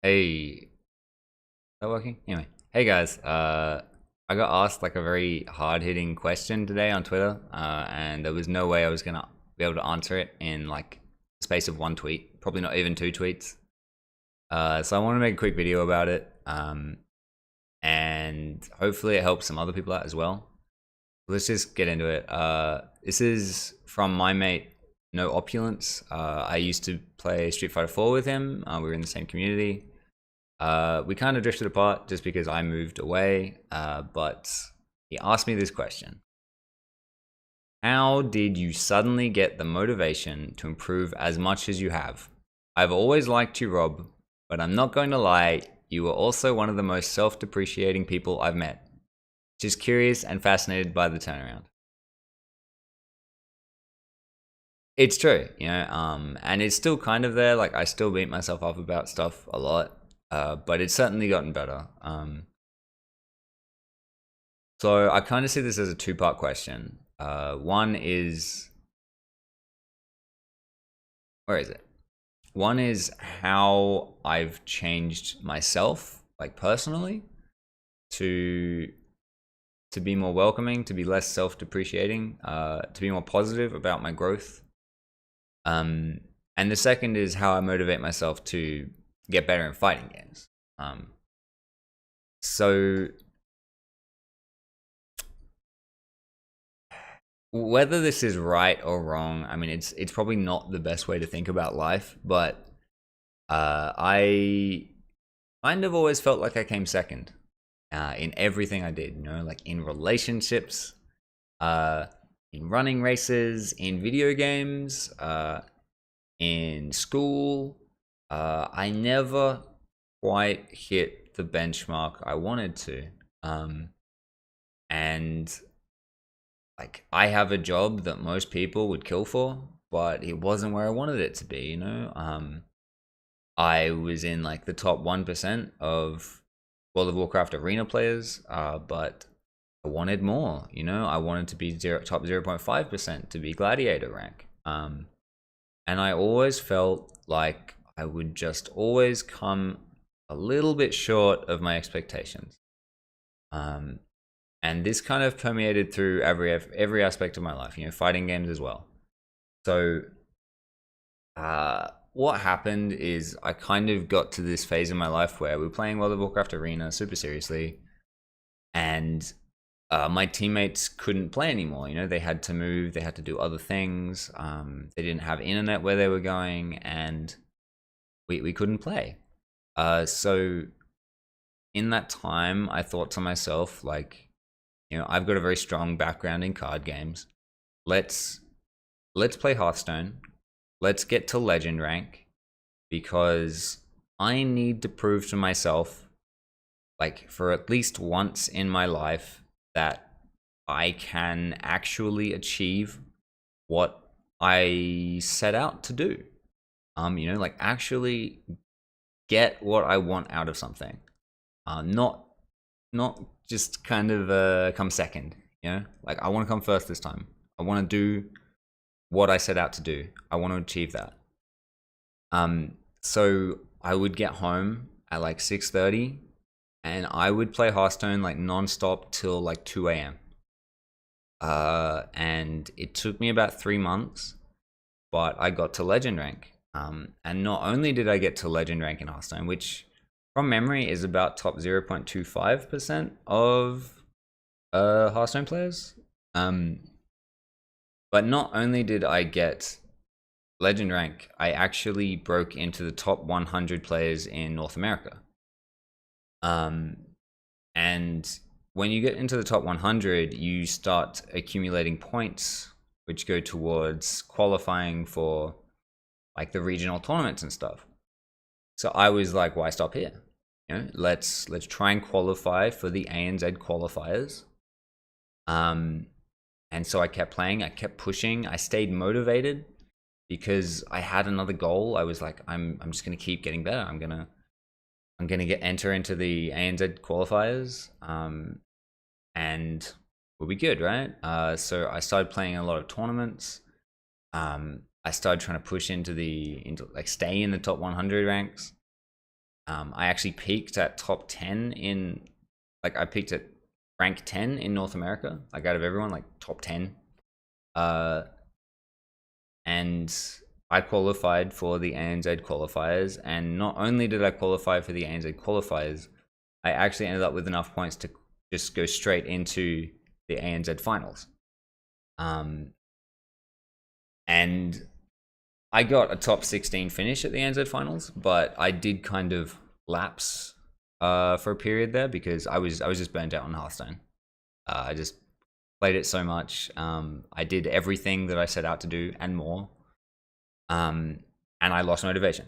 Hey, is that working? Anyway, hey guys. I got asked like a very hard-hitting question today on Twitter, and there was no way I was gonna be able to answer it in like the space of one tweet, probably not even two tweets. So I want to make a quick video about it, and hopefully it helps some other people out as well. Let's just get into it. This is from my mate, No Opulence. I used to play Street Fighter 4 with him. We were in the same community. We kind of drifted apart just because I moved away, but he asked me this question. How did you suddenly get the motivation to improve as much as you have? I've always liked you, Rob, but I'm not going to lie, you were also one of the most self-depreciating people I've met. Just curious and fascinated by the turnaround. It's true, and it's still kind of there. Like I still beat myself up about stuff a lot, but it's certainly gotten better. So I kind of see this as a two-part question. One is, where is it? One is how I've changed myself, like personally, to be more welcoming, to be less self-depreciating, to be more positive about my growth. And the second is how I motivate myself to get better in fighting games. So whether this is right or wrong, I mean, it's probably not the best way to think about life, but I kind of always felt like I came second in everything I did, like in relationships, in running races, in video games, in school. I never quite hit the benchmark I wanted to. And like I have a job that most people would kill for, but it wasn't where I wanted it to be. I was in like the top 1% of World of Warcraft arena players, but I wanted more. I wanted to be top 0.5% to be gladiator rank. And I always felt like I would just always come a little bit short of my expectations. And this kind of permeated through every aspect of my life, fighting games as well. So what happened is I kind of got to this phase in my life where we were playing World of Warcraft Arena super seriously, and my teammates couldn't play anymore. They had to move, they had to do other things. They didn't have internet where they were going, and we couldn't play. So in that time, I thought to myself, like, I've got a very strong background in card games. Let's play Hearthstone. Let's get to legend rank, because I need to prove to myself, like for at least once in my life, that I can actually achieve what I set out to do. Like actually get what I want out of something. Not just kind of come second. Like I want to come first this time. I want to do what I set out to do. I want to achieve that. So I would get home at like 6:30, and I would play Hearthstone like non-stop till like 2 a.m. And it took me about 3 months, but I got to legend rank. And not only did I get to legend rank in Hearthstone, which from memory is about top 0.25% of Hearthstone players. But not only did I get legend rank, I actually broke into the top 100 players in North America. And when you get into the top 100, you start accumulating points, which go towards qualifying for like the regional tournaments and stuff. So I was like, why stop here? Let's try and qualify for the ANZ qualifiers. And so I kept playing, I kept pushing, I stayed motivated because I had another goal. I was like, I'm just gonna keep getting better. I'm gonna enter into the ANZ qualifiers, and we'll be good, right? So I started playing a lot of tournaments. I started trying to push into like stay in the top 100 ranks. I actually peaked at top 10 in, like, I peaked at rank 10 in North America, like out of everyone, like top 10. And I qualified for the ANZ qualifiers, and not only did I qualify for the ANZ qualifiers, I actually ended up with enough points to just go straight into the ANZ finals. And I got a top 16 finish at the ANZ finals, but I did kind of lapse for a period there because I was just burnt out on Hearthstone. I just played it so much. I did everything that I set out to do and more. And I lost motivation.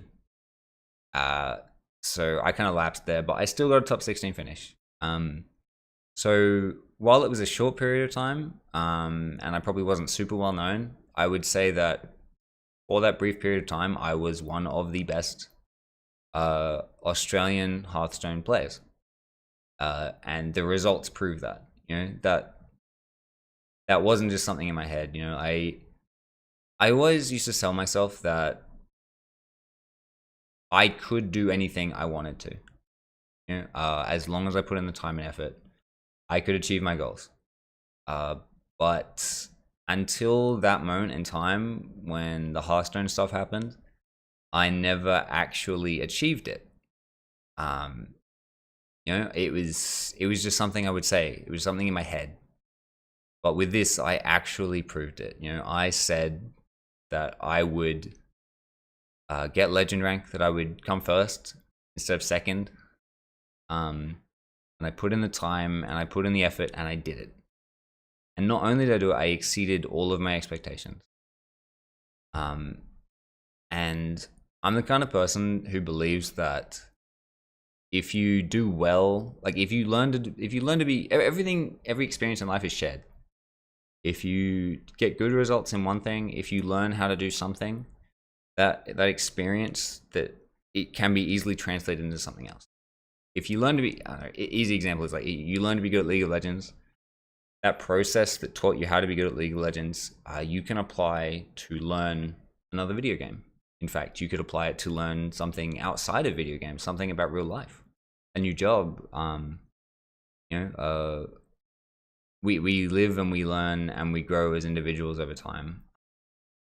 So I kind of lapsed there, but I still got a top 16 finish. So while it was a short period of time, and I probably wasn't super well known, I would say that for that brief period of time, I was one of the best Australian Hearthstone players. And the results prove that, you know, that wasn't just something in my head. You know, I always used to tell myself that I could do anything I wanted to. You know, as long as I put in the time and effort, I could achieve my goals. But until that moment in time when the Hearthstone stuff happened, I never actually achieved it. You know, it was just something I would say. It was something in my head. But with this, I actually proved it. You know, I said that I would get legend rank, that I would come first instead of second. And I put in the time and I put in the effort and I did it. And not only did I do it, I exceeded all of my expectations. And I'm the kind of person who believes that if you do well, like if you learn to be every experience in life is shared. If you get good results in one thing, if you learn how to do something, that experience, that it can be easily translated into something else. If you learn to be, easy example is like you learn to be good at League of Legends. That process that taught you how to be good at League of Legends, you can apply to learn another video game. In fact, you could apply it to learn something outside of video games, something about real life, a new job. You know, we live and we learn and we grow as individuals over time.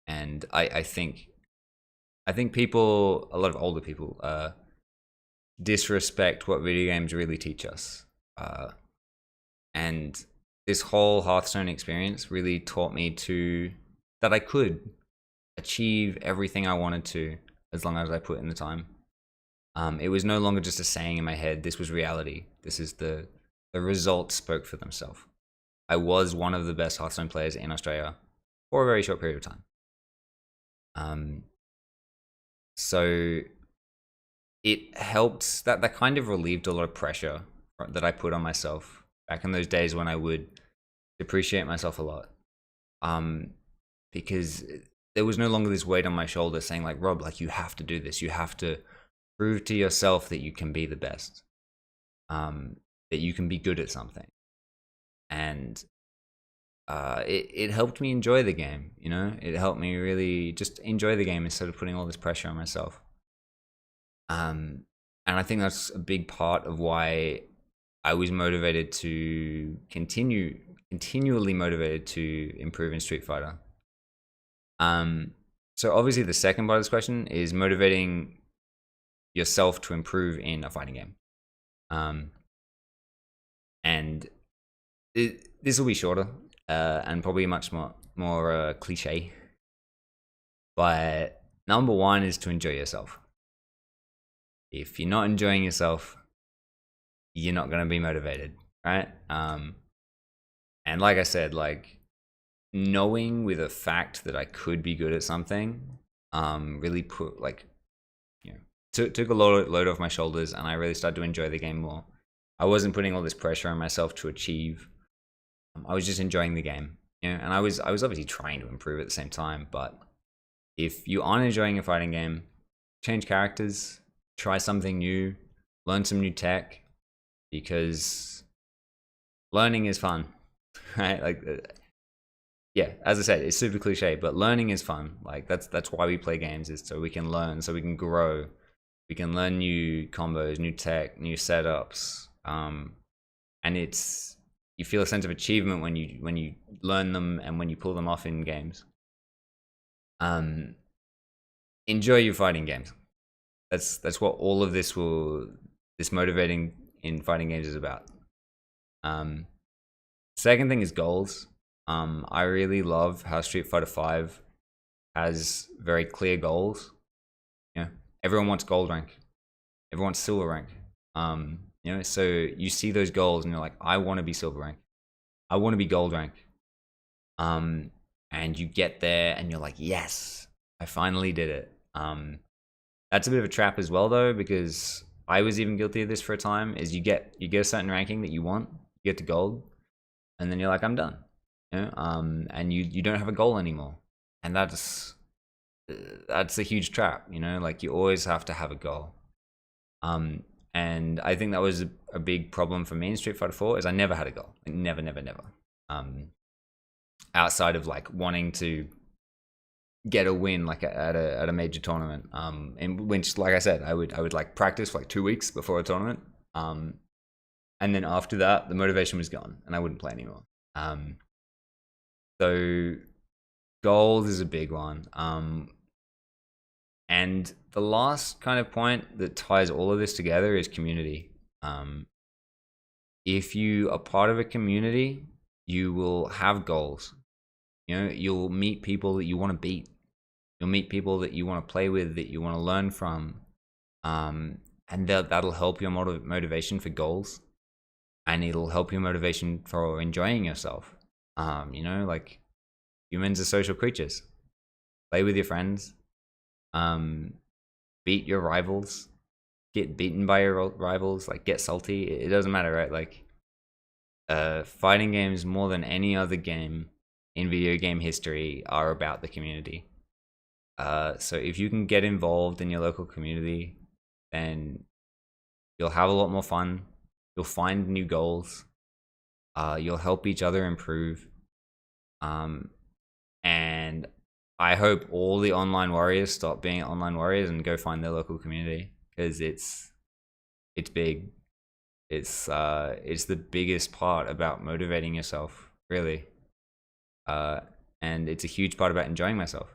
And I think people, a lot of older people, disrespect what video games really teach us. And this whole Hearthstone experience really taught me that I could achieve everything I wanted to as long as I put in the time. It was no longer just a saying in my head. This was reality. This is the results spoke for themselves. I was one of the best Hearthstone players in Australia for a very short period of time. So it helped, that kind of relieved a lot of pressure that I put on myself back in those days when I would depreciate myself a lot. Because there was no longer this weight on my shoulder saying like, Rob, like you have to do this. You have to prove to yourself that you can be the best. That you can be good at something. And it helped me enjoy the game, you know? It helped me really just enjoy the game instead of putting all this pressure on myself. And I think that's a big part of why I was motivated to continually motivated to improve in Street Fighter. So obviously the second part of this question is motivating yourself to improve in a fighting game. And this will be shorter and probably much more cliche. But number one is to enjoy yourself. If you're not enjoying yourself, you're not going to be motivated, right? And like I said, like knowing with a fact that I could be good at something, really put like, you know, took a load off my shoulders, and I really started to enjoy the game more. I wasn't putting all this pressure on myself to achieve. I was just enjoying the game, you know, and I was obviously trying to improve at the same time. But if you aren't enjoying a fighting game, change characters, try something new, learn some new tech, because learning is fun, right? Like, yeah, as I said, it's super cliche, but learning is fun. Like that's why we play games, is so we can learn, so we can grow. We can learn new combos, new tech, new setups, and you feel a sense of achievement when you learn them and when you pull them off in games. Enjoy your fighting games. That's what all of this motivating in fighting games is about. Second thing is goals. I really love how Street Fighter V has very clear goals. Yeah, everyone wants gold rank, everyone wants silver rank. So you see those goals and you're like, I want to be silver rank, I want to be gold rank. And you get there and you're like, yes, I finally did it. That's a bit of a trap as well though, because I was even guilty of this for a time. Is you get a certain ranking that you want, you get to gold, and then you're like, I'm done. And you don't have a goal anymore, and that's a huge trap. Like you always have to have a goal. And I think that was a big problem for me in Street Fighter 4 is I never had a goal. Like, never. Outside of like wanting to get a win like at a major tournament, in which, like I said, I would like practice for like 2 weeks before a tournament, and then after that the motivation was gone and I wouldn't play anymore. So gold is a big one. And the last kind of point that ties all of this together is community. If you are part of a community, you will have goals. You'll meet people that you want to beat. You'll meet people that you want to play with, that you want to learn from. And that'll help your motivation for goals. And it'll help your motivation for enjoying yourself. Like humans are social creatures. Play with your friends. Beat your rivals. Get beaten by your rivals. Like get salty. It doesn't matter, right? Like fighting games, more than any other game in video game history, are about the community. So if you can get involved in your local community, then you'll have a lot more fun. You'll find new goals. You'll help each other improve. And I hope all the online warriors stop being online warriors and go find their local community, because it's big. It's the biggest part about motivating yourself, really. And it's a huge part about enjoying myself.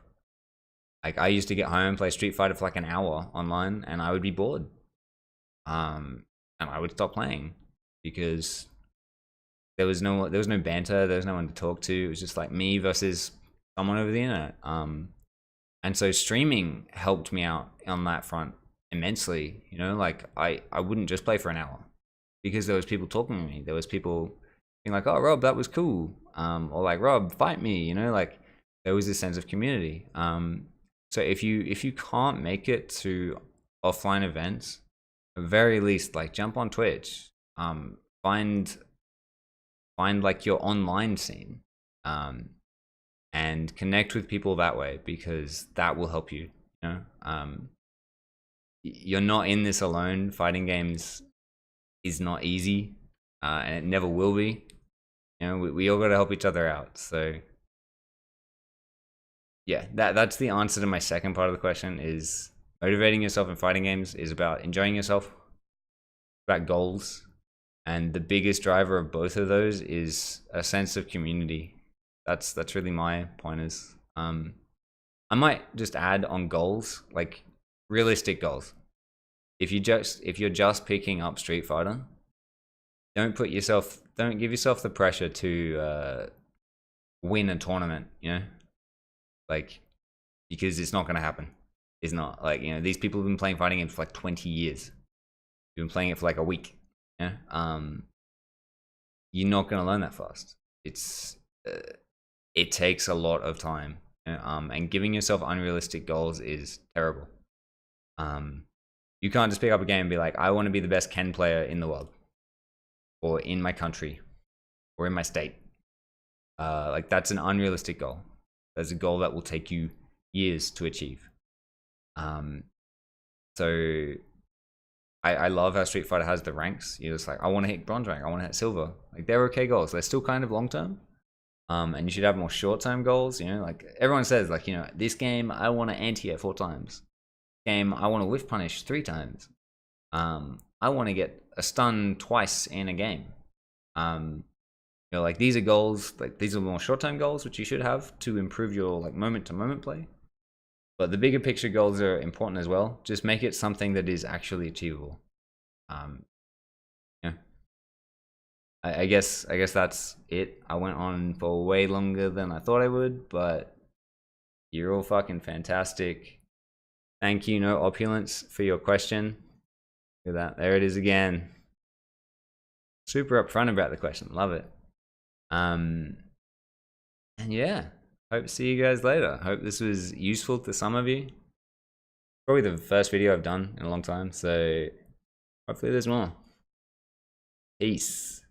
Like I used to get home and play Street Fighter for like an hour online, and I would be bored. And I would stop playing because there was no banter, there was no one to talk to. It was just like me versus someone over the internet. And so streaming helped me out on that front immensely. Like I wouldn't just play for an hour because there was people talking to me. There was people being like, "Oh, Rob, that was cool," or like, "Rob, fight me." Like there was this sense of community. So if you can't make it to offline events, at the very least, like jump on Twitch, find like your online scene, and connect with people that way, because that will help you. You're not in this alone. Fighting games is not easy, and it never will be. We all got to help each other out. So yeah, that's the answer to my second part of the question. Is motivating yourself in fighting games is about enjoying yourself, about goals, and the biggest driver of both of those is a sense of community. That's really my pointers. I might just add on goals, like realistic goals. If you're just picking up Street Fighter, don't give yourself the pressure to win a tournament, like, because it's not going to happen. It's not. Like, these people have been playing fighting games for like 20 years. You've been playing it for like a week. You're not going to learn that fast. It takes a lot of time. And giving yourself unrealistic goals is terrible. You can't just pick up a game and be like, I want to be the best Ken player in the world, or in my country, or in my state. Like, that's an unrealistic goal. That's a goal that will take you years to achieve. So I love how Street Fighter has the ranks. You're just like, I want to hit bronze rank, I want to hit silver. Like, they're okay goals. They're still kind of long term. And you should have more short term goals. Like everyone says, like, this game I want to anti-air 4 times. game, I want to whiff punish 3 times. I want to get a stun twice in a game. You know, like these are goals, like these are more short-term goals, which you should have to improve your like moment-to-moment play. But the bigger picture goals are important as well. Just make it something that is actually achievable. Yeah. I guess that's it. I went on for way longer than I thought I would, but you're all fucking fantastic. Thank you, No Opulence, for your question. Look at that. There it is again. Super upfront about the question. Love it. And yeah, hope to see you guys later. Hope this was useful to some of you. Probably the first video I've done in a long time, so hopefully there's more. Peace.